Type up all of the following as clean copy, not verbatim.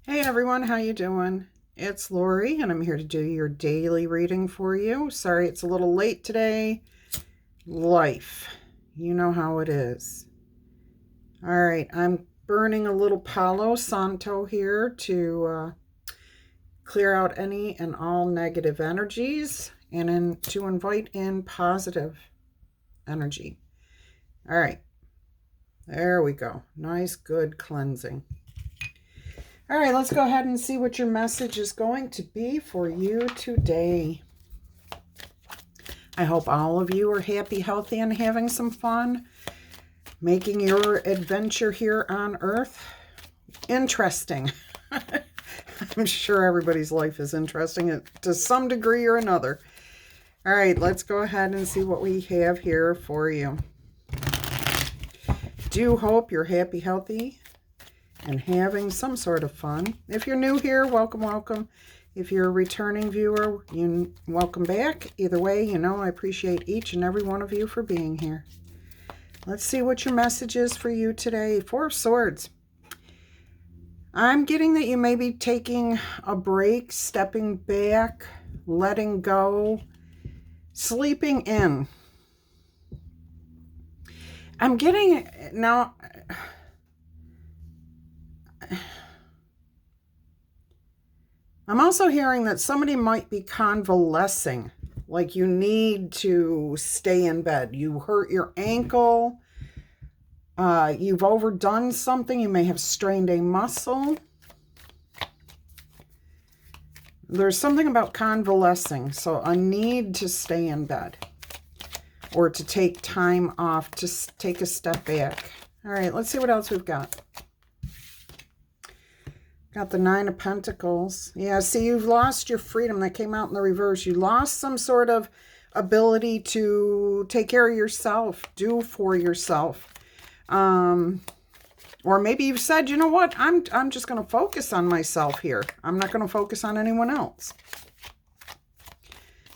Hey everyone, how you doing? It's Laurie and I'm here to do your daily reading for you. Sorry it's a little late today. Life. You know how it is. All right, I'm burning a little Palo Santo here to clear out any and all negative energies and to invite in positive energy. All right, there we go. Nice, good cleansing. All right, let's go ahead and see what your message is going to be for you today. I hope all of you are happy, healthy, and having some fun, making your adventure here on Earth interesting. I'm sure everybody's life is interesting to some degree or another. All right, let's go ahead and see what we have here for you. Do hope you're happy, healthy, and having some sort of fun. If you're new here, welcome, welcome. If you're a returning viewer, welcome back. Either way, you know I appreciate each and every one of you for being here. Let's see what your message is for you today. Four of Swords. I'm getting that you may be taking a break, stepping back, letting go, sleeping in. I'm getting now. I'm also hearing that somebody might be convalescing, like you need to stay in bed. You hurt your ankle, you've overdone something, you may have strained a muscle. There's something about convalescing, so a need to stay in bed or to take time off, to take a step back. All right, let's see what else we've got. Got the Nine of Pentacles. Yeah, see, you've lost your freedom. That came out in the reverse. You lost some sort of ability to take care of yourself, do for yourself. Or maybe you've said, you know what, I'm just going to focus on myself here. I'm not going to focus on anyone else.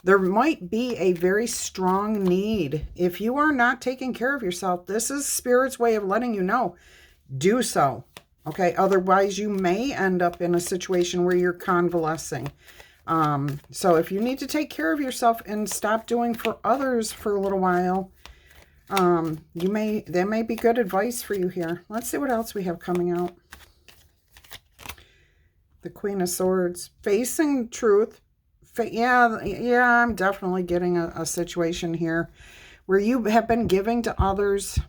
There might be a very strong need. If you are not taking care of yourself, this is Spirit's way of letting you know, do so. Okay, otherwise you may end up in a situation where you're convalescing. So if you need to take care of yourself and stop doing for others for a little while, that may be good advice for you here. Let's see what else we have coming out. The Queen of Swords, facing truth. Yeah, I'm definitely getting a situation here where you have been giving to others,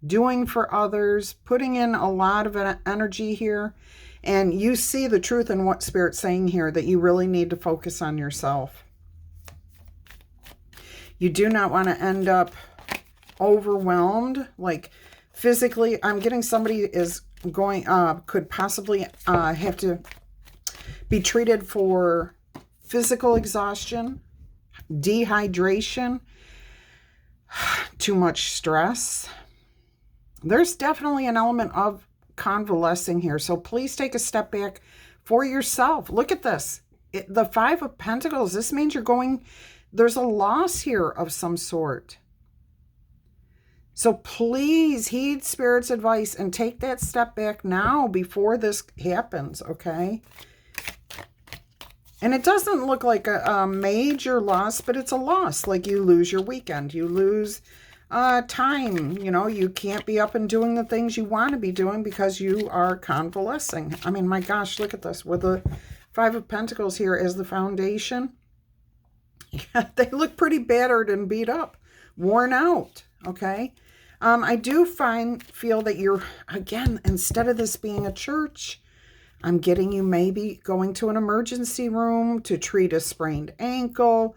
doing for others, putting in a lot of energy here, and you see the truth in what Spirit's saying here, that you really need to focus on yourself. You do not want to end up overwhelmed, like physically. I'm getting somebody is going, could possibly have to be treated for physical exhaustion, dehydration, too much stress. There's definitely an element of convalescing here. So please take a step back for yourself. Look at this. The Five of Pentacles. This means you're going, there's a loss here of some sort. So please heed Spirit's advice and take that step back now before this happens, okay? And it doesn't look like a major loss, but it's a loss. Like you lose your weekend. You lose time, you know, you can't be up and doing the things you want to be doing because you are convalescing. I mean, my gosh, look at this. With the Five of Pentacles here as the foundation, yeah, they look pretty battered and beat up, worn out, okay? I do feel that you're, again, instead of this being a church, I'm getting you maybe going to an emergency room to treat a sprained ankle,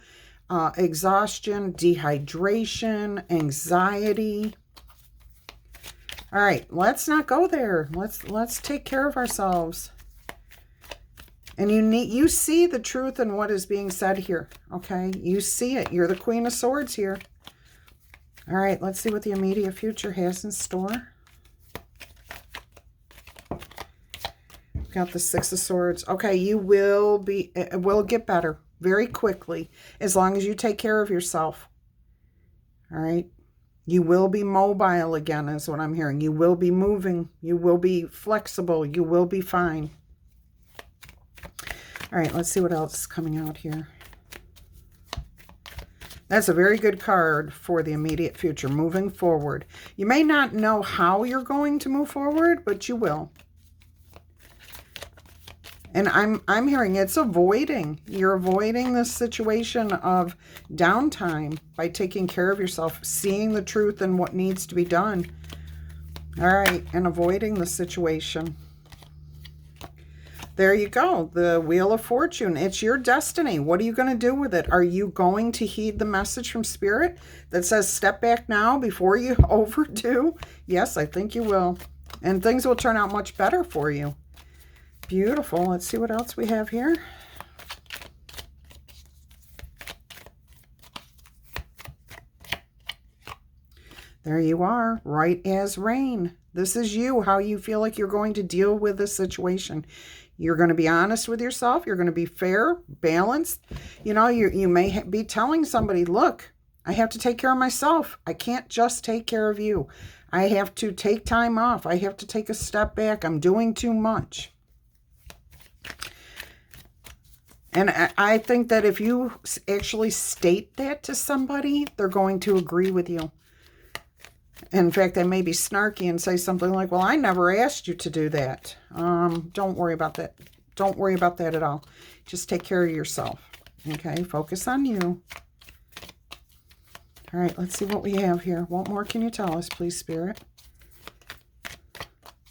exhaustion, dehydration, anxiety. All right, let's not go there. Let's take care of ourselves. And you see the truth in what is being said here, okay? You see it. You're the Queen of Swords here. All right, let's see what the immediate future has in store. We've got the Six of Swords. Okay, it will get better very quickly, as long as you take care of yourself. All right. You will be mobile again, is what I'm hearing. You will be moving. You will be flexible. You will be fine. All right, let's see what else is coming out here. That's a very good card for the immediate future, moving forward. You may not know how you're going to move forward, but you will. And I'm hearing it's avoiding. You're avoiding this situation of downtime by taking care of yourself, seeing the truth and what needs to be done. All right, and avoiding the situation. There you go, the Wheel of Fortune. It's your destiny. What are you going to do with it? Are you going to heed the message from Spirit that says step back now before you overdo? Yes, I think you will. And things will turn out much better for you. Beautiful. Let's see what else we have here. There you are, right as rain. This is you, how you feel like you're going to deal with this situation. You're going to be honest with yourself. You're going to be fair, balanced. You know, you may be telling somebody, look, I have to take care of myself. I can't just take care of you. I have to take time off. I have to take a step back. I'm doing too much. And I think that if you actually state that to somebody, they're going to agree with you. In fact, they may be snarky and say something like, well, I never asked you to do that. Don't worry about that. Don't worry about that at all. Just take care of yourself. Okay, focus on you. All right, let's see what we have here. What more can you tell us, please, Spirit?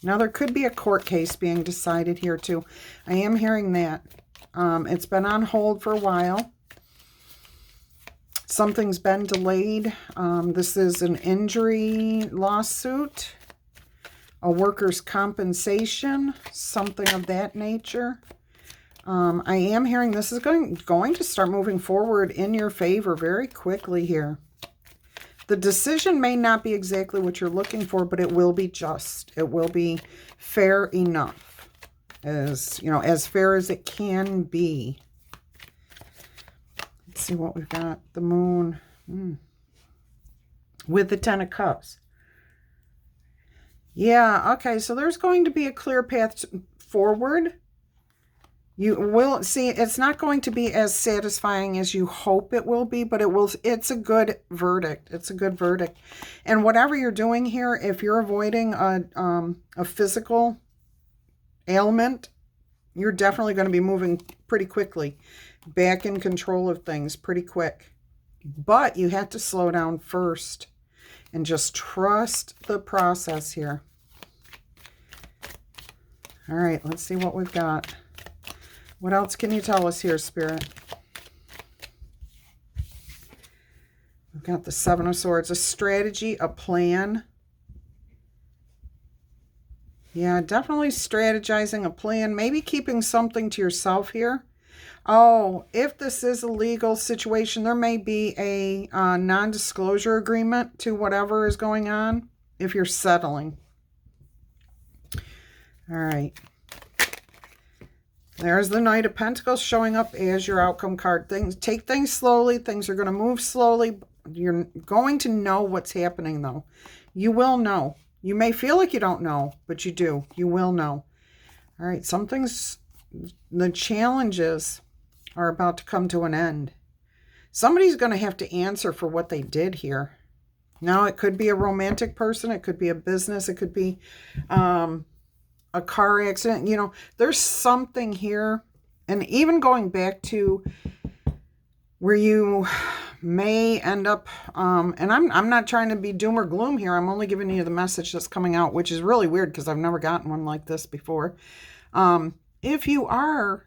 Now, there could be a court case being decided here, too. I am hearing that. It's been on hold for a while. Something's been delayed. This is an injury lawsuit, a workers' compensation, something of that nature. I am hearing this is going to start moving forward in your favor very quickly here. The decision may not be exactly what you're looking for, but it will be just. It will be fair enough, as you know, as fair as it can be. Let's see what we've got. The moon with the 10 of Cups. Yeah, okay, so there's going to be a clear path forward. You will see, it's not going to be as satisfying as you hope it will be, but it's a good verdict. It's a good verdict. And whatever you're doing here, if you're avoiding a physical ailment, you're definitely going to be moving pretty quickly, back in control of things pretty quick. But you have to slow down first and just trust the process here. All right, let's see what we've got. What else can you tell us here, Spirit? We've got the 7 of Swords, a strategy, a plan. Yeah, definitely strategizing a plan, maybe keeping something to yourself here. Oh, if this is a legal situation, there may be a non-disclosure agreement to whatever is going on if you're settling. All right. There's the Knight of Pentacles showing up as your outcome card. Take things slowly. Things are going to move slowly. You're going to know what's happening, though. You will know. You may feel like you don't know, but you do. You will know. All right. The challenges are about to come to an end. Somebody's going to have to answer for what they did here. Now, it could be a romantic person. It could be a business. It could be a car accident. You know, there's something here. And even going back to where you may end up, and I'm not trying to be doom or gloom here. I'm only giving you the message that's coming out, which is really weird because I've never gotten one like this before. If you are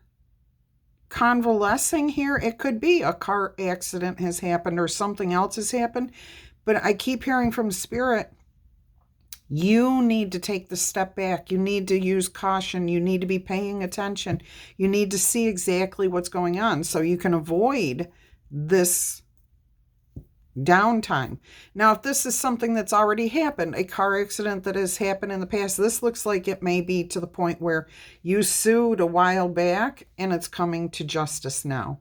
convalescing here, it could be a car accident has happened or something else has happened. But I keep hearing from Spirit, you need to take the step back. You need to use caution. You need to be paying attention. You need to see exactly what's going on so you can avoid this downtime. Now, if this is something that's already happened, a car accident that has happened in the past, this looks like it may be to the point where you sued a while back and it's coming to justice now.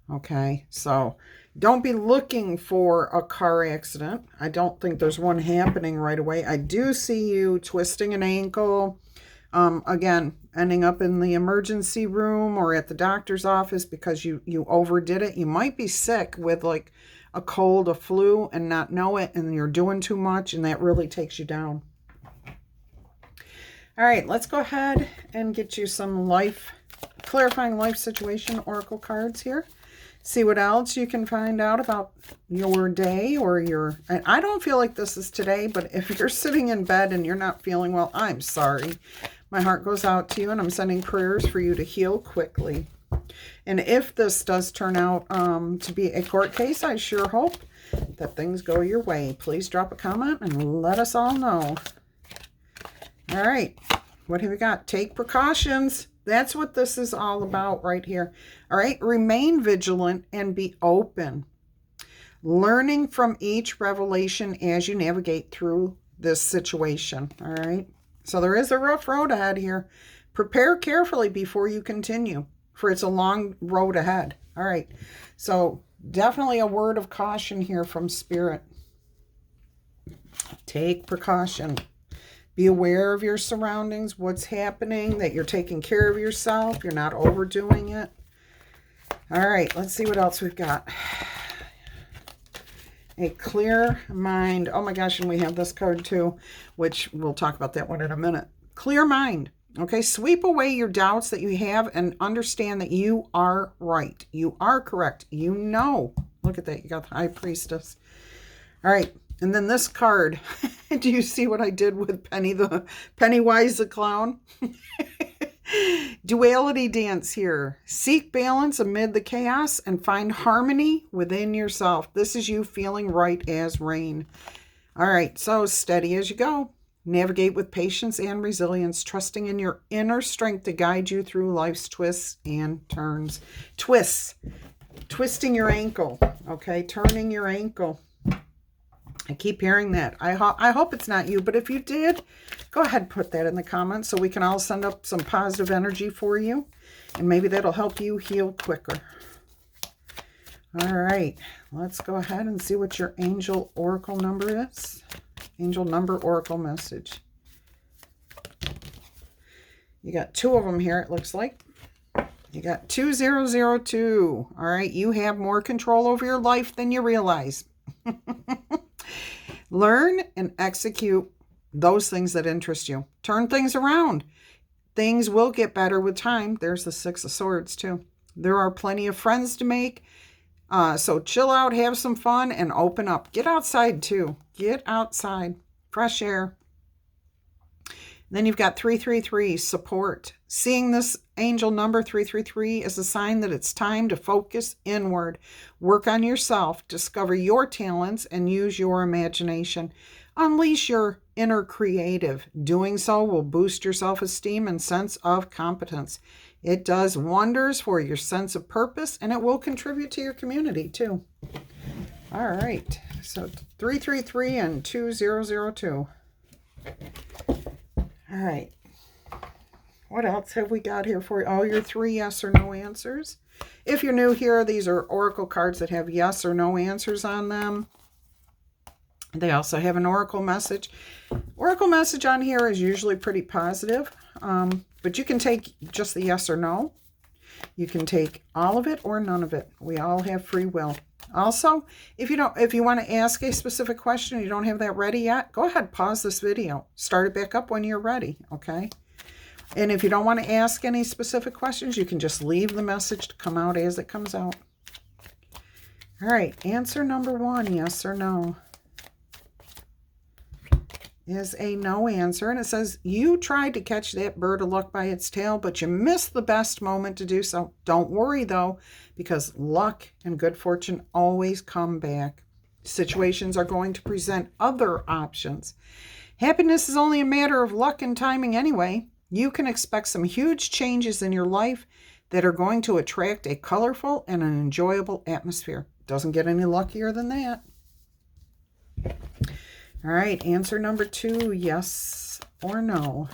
Okay, so don't be looking for a car accident. I don't think there's one happening right away. I do see you twisting an ankle, Again, ending up in the emergency room or at the doctor's office because you overdid it. You might be sick with like a cold, a flu, and not know it, and you're doing too much, and that really takes you down. All right, let's go ahead and get you some clarifying life situation oracle cards here. See what else you can find out about your day or and I don't feel like this is today, but if you're sitting in bed and you're not feeling well, I'm sorry. My heart goes out to you, and I'm sending prayers for you to heal quickly. And if this does turn out to be a court case, I sure hope that things go your way. Please drop a comment and let us all know. All right, what have we got? Take precautions. That's what this is all about right here. All right, remain vigilant and be open. Learning from each revelation as you navigate through this situation. All right, so there is a rough road ahead here. Prepare carefully before you continue, for it's a long road ahead. All right, so definitely a word of caution here from Spirit. Take precaution. Be aware of your surroundings, what's happening, that you're taking care of yourself, you're not overdoing it. All right, let's see what else we've got. A clear mind. Oh my gosh, and we have this card too, which we'll talk about that one in a minute. Clear mind. Okay, sweep away your doubts that you have and understand that you are right. You are correct. You know. Look at that. You got the High Priestess. All right. And then this card, do you see what I did with Pennywise the clown? Duality dance here. Seek balance amid the chaos and find harmony within yourself. This is you feeling right as rain. All right, so steady as you go. Navigate with patience and resilience, trusting in your inner strength to guide you through life's twists and turns. Twists. Twisting your ankle, okay? Turning your ankle. I keep hearing that. I hope it's not you, but if you did, go ahead and put that in the comments so we can all send up some positive energy for you, and maybe that'll help you heal quicker. All right, let's go ahead and see what your angel oracle number is. Angel number oracle message. You got 2 of them here, it looks like. You got 2002. All right, you have more control over your life than you realize. Learn and execute those things that interest you. Turn things around. Things will get better with time. There's the 6 of Swords too. There are plenty of friends to make. So chill out, have some fun, and open up. Get outside too. Get outside. Fresh air. Then you've got 333, support. Seeing this angel number 333 is a sign that it's time to focus inward. Work on yourself, discover your talents, and use your imagination. Unleash your inner creative. Doing so will boost your self-esteem and sense of competence. It does wonders for your sense of purpose, and it will contribute to your community too. All right, so 333 and 2002. All right. What else have we got here for you? Oh, your 3 yes or no answers. If you're new here, these are oracle cards that have yes or no answers on them. They also have an oracle message. Oracle message on here is usually pretty positive, but you can take just the yes or no. You can take all of it or none of it. We all have free will. Also, if you want to ask a specific question, you don't have that ready yet, go ahead, pause this video. Start it back up when you're ready, okay? And if you don't want to ask any specific questions, you can just leave the message to come out as it comes out. All right, answer number 1, yes or no, is a no answer. And it says, you tried to catch that bird of luck by its tail, but you missed the best moment to do so. Don't worry, though, because luck and good fortune always come back. Situations are going to present other options. Happiness is only a matter of luck and timing anyway. You can expect some huge changes in your life that are going to attract a colorful and an enjoyable atmosphere. Doesn't get any luckier than that. All right, answer number 2, yes or no.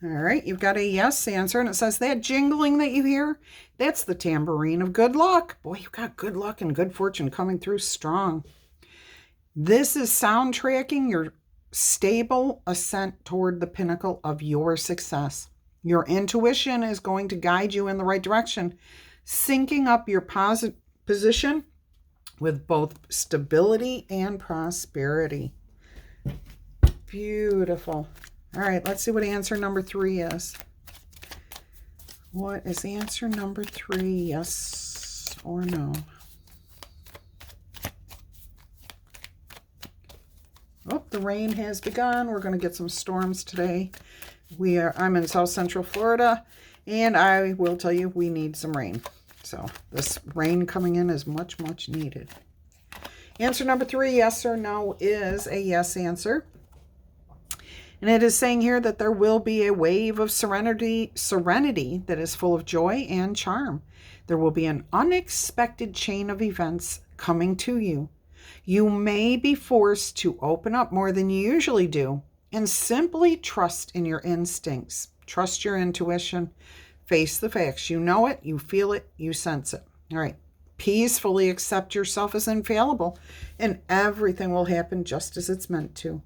All right, you've got a yes answer, and it says that jingling that you hear, that's the tambourine of good luck. Boy, you've got good luck and good fortune coming through strong. This is soundtracking your stable ascent toward the pinnacle of your success. Your intuition is going to guide you in the right direction, syncing up your position with both stability and prosperity. Beautiful. All right, let's see what answer number 3 is. What is answer number 3? Yes or no? Oh, the rain has begun. We're going to get some storms today. I'm in South Central Florida, and I will tell you we need some rain. So this rain coming in is much, much needed. Answer number 3, yes or no, is a yes answer. And it is saying here that there will be a wave of serenity that is full of joy and charm. There will be an unexpected chain of events coming to you. You may be forced to open up more than you usually do and simply trust in your instincts. Trust your intuition. Face the facts. You know it, you feel it, you sense it. All right. Peacefully accept yourself as infallible, and everything will happen just as it's meant to.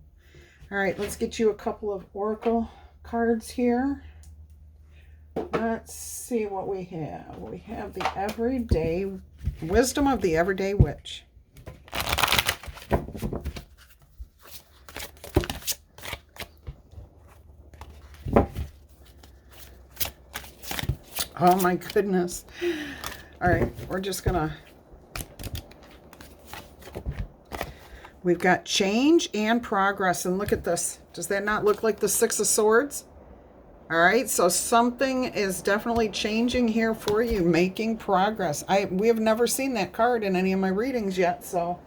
All right, let's get you a couple of oracle cards here. Let's see what we have. We have the everyday wisdom of the everyday witch. Oh my goodness. All right, we're just gonna, we've got change and progress, and look at this. Does that not look like the 6 of Swords? All right, so something is definitely changing here for you, making progress. We have never seen that card in any of my readings yet, so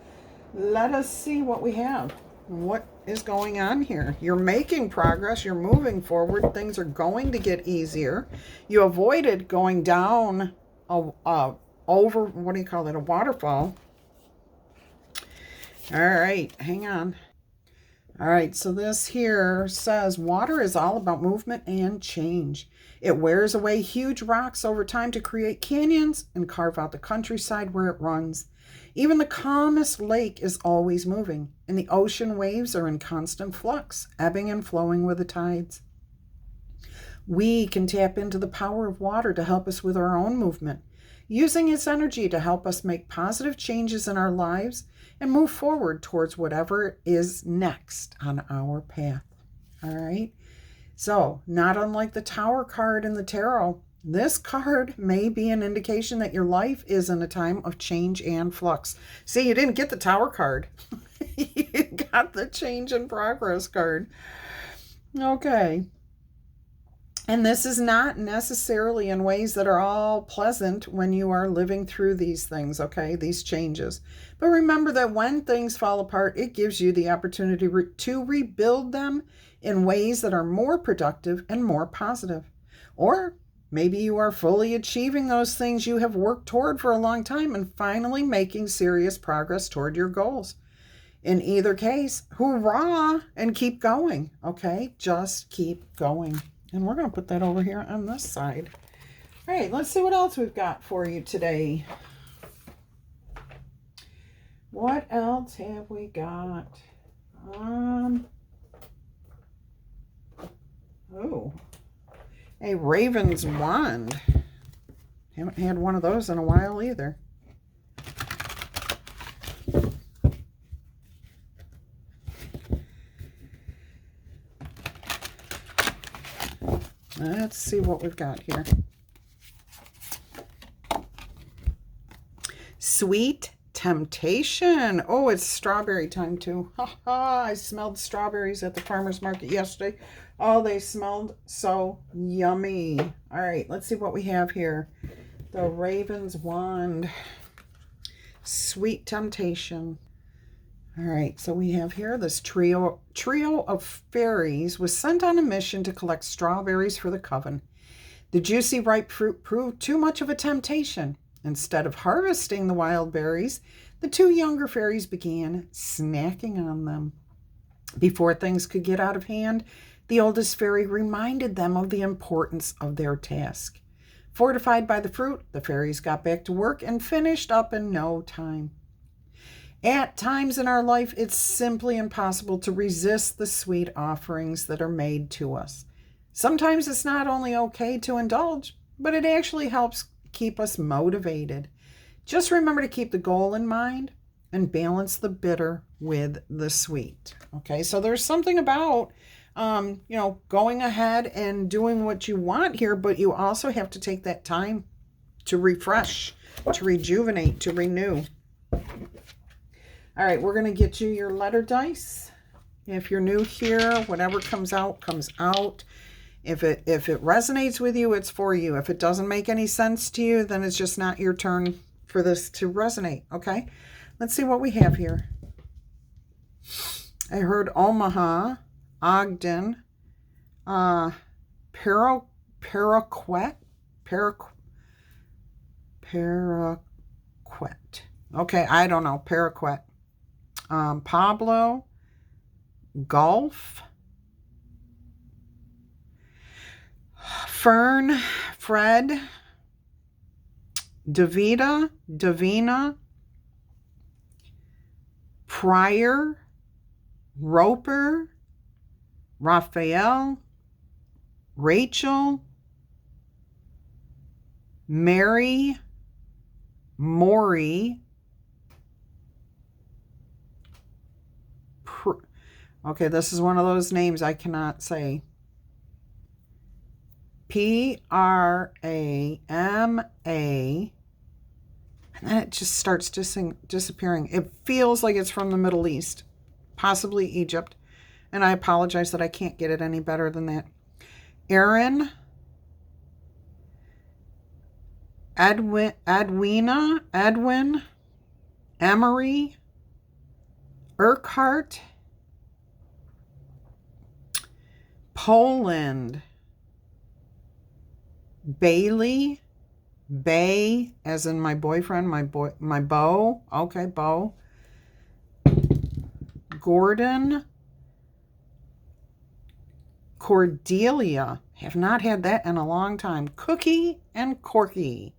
let us see what we have. What is going on here? You're making progress. You're moving forward. Things are going to get easier. You avoided going down over, what do you call it, a waterfall. All right, hang on. All right, so this here says water is all about movement and change. It wears away huge rocks over time to create canyons and carve out the countryside where it runs. Even the calmest lake is always moving, and the ocean waves are in constant flux, ebbing and flowing with the tides. We can tap into the power of water to help us with our own movement, using its energy to help us make positive changes in our lives and move forward towards whatever is next on our path. All right? So, not unlike the Tower card in the tarot, this card may be an indication that your life is in a time of change and flux. See, you didn't get the Tower card. You got the change and progress card. Okay. And this is not necessarily in ways that are all pleasant when you are living through these things, okay, these changes. But remember that when things fall apart, it gives you the opportunity to rebuild them in ways that are more productive and more positive. Or maybe you are fully achieving those things you have worked toward for a long time and finally making serious progress toward your goals. In either case, hoorah, and keep going, okay? Just keep going. And we're going to put that over here on this side. All right, let's see what else we've got for you today. What else have we got? Oh, a raven's wand. Haven't had one of those in a while either. Let's see what we've got here. Sweet temptation. Oh, it's strawberry time too. Ha ha, I smelled strawberries at the farmer's market yesterday. Oh, they smelled so yummy. All right, let's see what we have here. The Raven's Wand. Sweet temptation. All right, so we have here this trio of fairies was sent on a mission to collect strawberries for the coven. The juicy ripe fruit proved too much of a temptation. Instead of harvesting the wild berries, the 2 younger fairies began snacking on them. Before things could get out of hand, the oldest fairy reminded them of the importance of their task. Fortified by the fruit, the fairies got back to work and finished up in no time. At times in our life, it's simply impossible to resist the sweet offerings that are made to us. Sometimes it's not only okay to indulge, but it actually helps keep us motivated. Just remember to keep the goal in mind and balance the bitter with the sweet. Okay, so there's something about, going ahead and doing what you want here, but you also have to take that time to refresh, to rejuvenate, to renew. All right, we're going to get you your letter dice. If you're new here, whatever comes out, comes out. If it resonates with you, it's for you. If it doesn't make any sense to you, then it's just not your turn for this to resonate, okay? Let's see what we have here. I heard Omaha, Ogden, Paraquet. Okay, I don't know, Paraquet. Pablo, Gulf, Fern, Fred, Davina, Pryor, Roper, Raphael, Rachel, Mary, Maury. Okay, this is one of those names I cannot say. Prama. And then it just starts disappearing. It feels like it's from the Middle East, possibly Egypt. And I apologize that I can't get it any better than that. Aaron, Edwin, Emery, Urquhart, Poland, Bailey, Bay, as in my boyfriend, my beau. Okay, beau. Gordon, Cordelia. Have not had that in a long time. Cookie and Corky.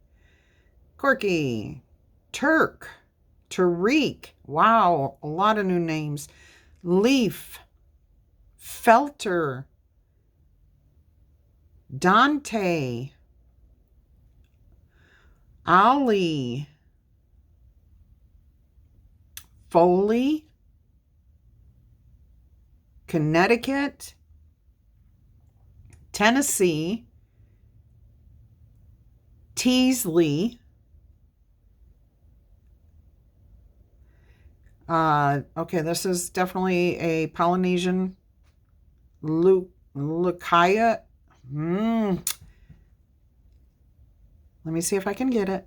Turk, Tariq. Wow, a lot of new names. Leaf, Felter, Dante, Ali, Foley, Connecticut, Tennessee, Teasley, okay, this is definitely a Polynesian, Lukaya. Let me see if I can get it.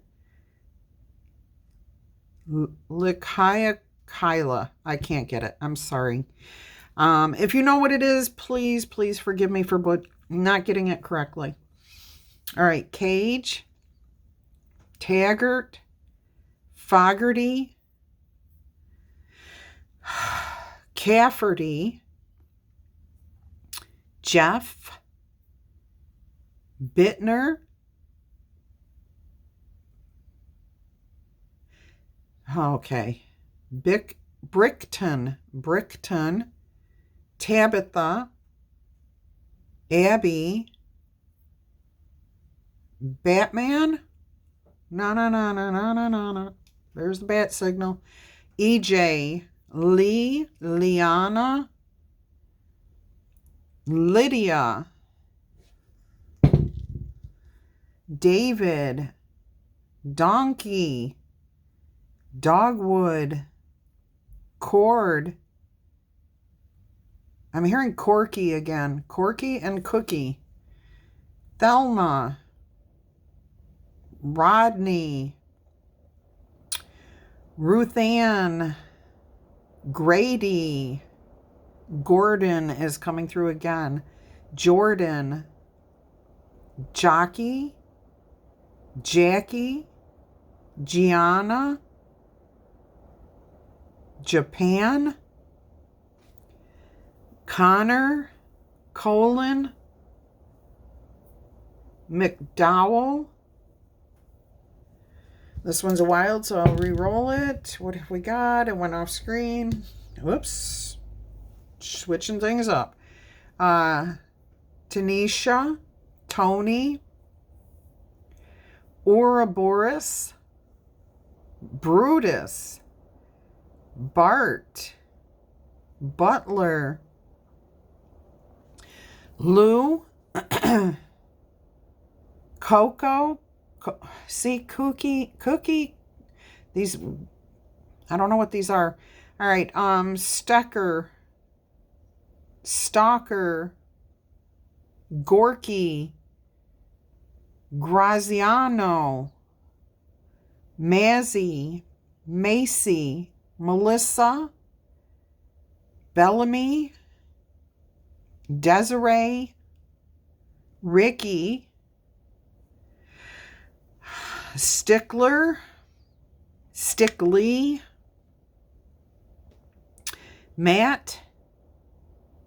Lukaya Kyla. I can't get it. I'm sorry. If you know what it is, please forgive me for not getting it correctly. All right. Cage, Taggart, Fogarty, Cafferty, Jeff, Bittner, okay, Brickton, Tabitha, Abby, Batman, no. There's the bat signal. EJ, Lee, Liana, Lydia, David, Donkey, Dogwood, Cord. I'm hearing Corky again. Corky and Cookie. Thelma, Rodney, Ruth Ann, Grady, Gordon is coming through again. Jordan, Jockey, Jackie, Gianna, Japan, Connor, Colin, McDowell. This one's a wild, so I'll re-roll it. What have we got? It went off screen. Whoops. Switching things up. Tanisha, Tony, Ouroboros, Brutus, Bart, Butler, Lou, Coco, Cookie. These, I don't know what these are. All right, Stecker, Stalker, Gorky, Graziano, Mazzy, Macy, Melissa, Bellamy, Desiree, Ricky, Stickler, Stickly, Matt,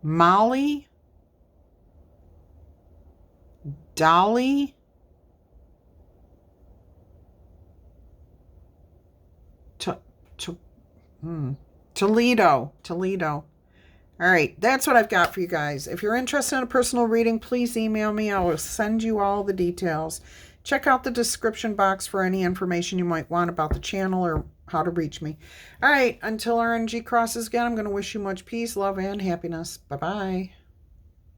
Molly, Dolly, Toledo. All right, that's what I've got for you guys. If you're interested in a personal reading, please email me. I will send you all the details. Check out the description box for any information you might want about the channel or how to reach me. All right, until our energy crosses again, I'm going to wish you much peace, love, and happiness. Bye-bye.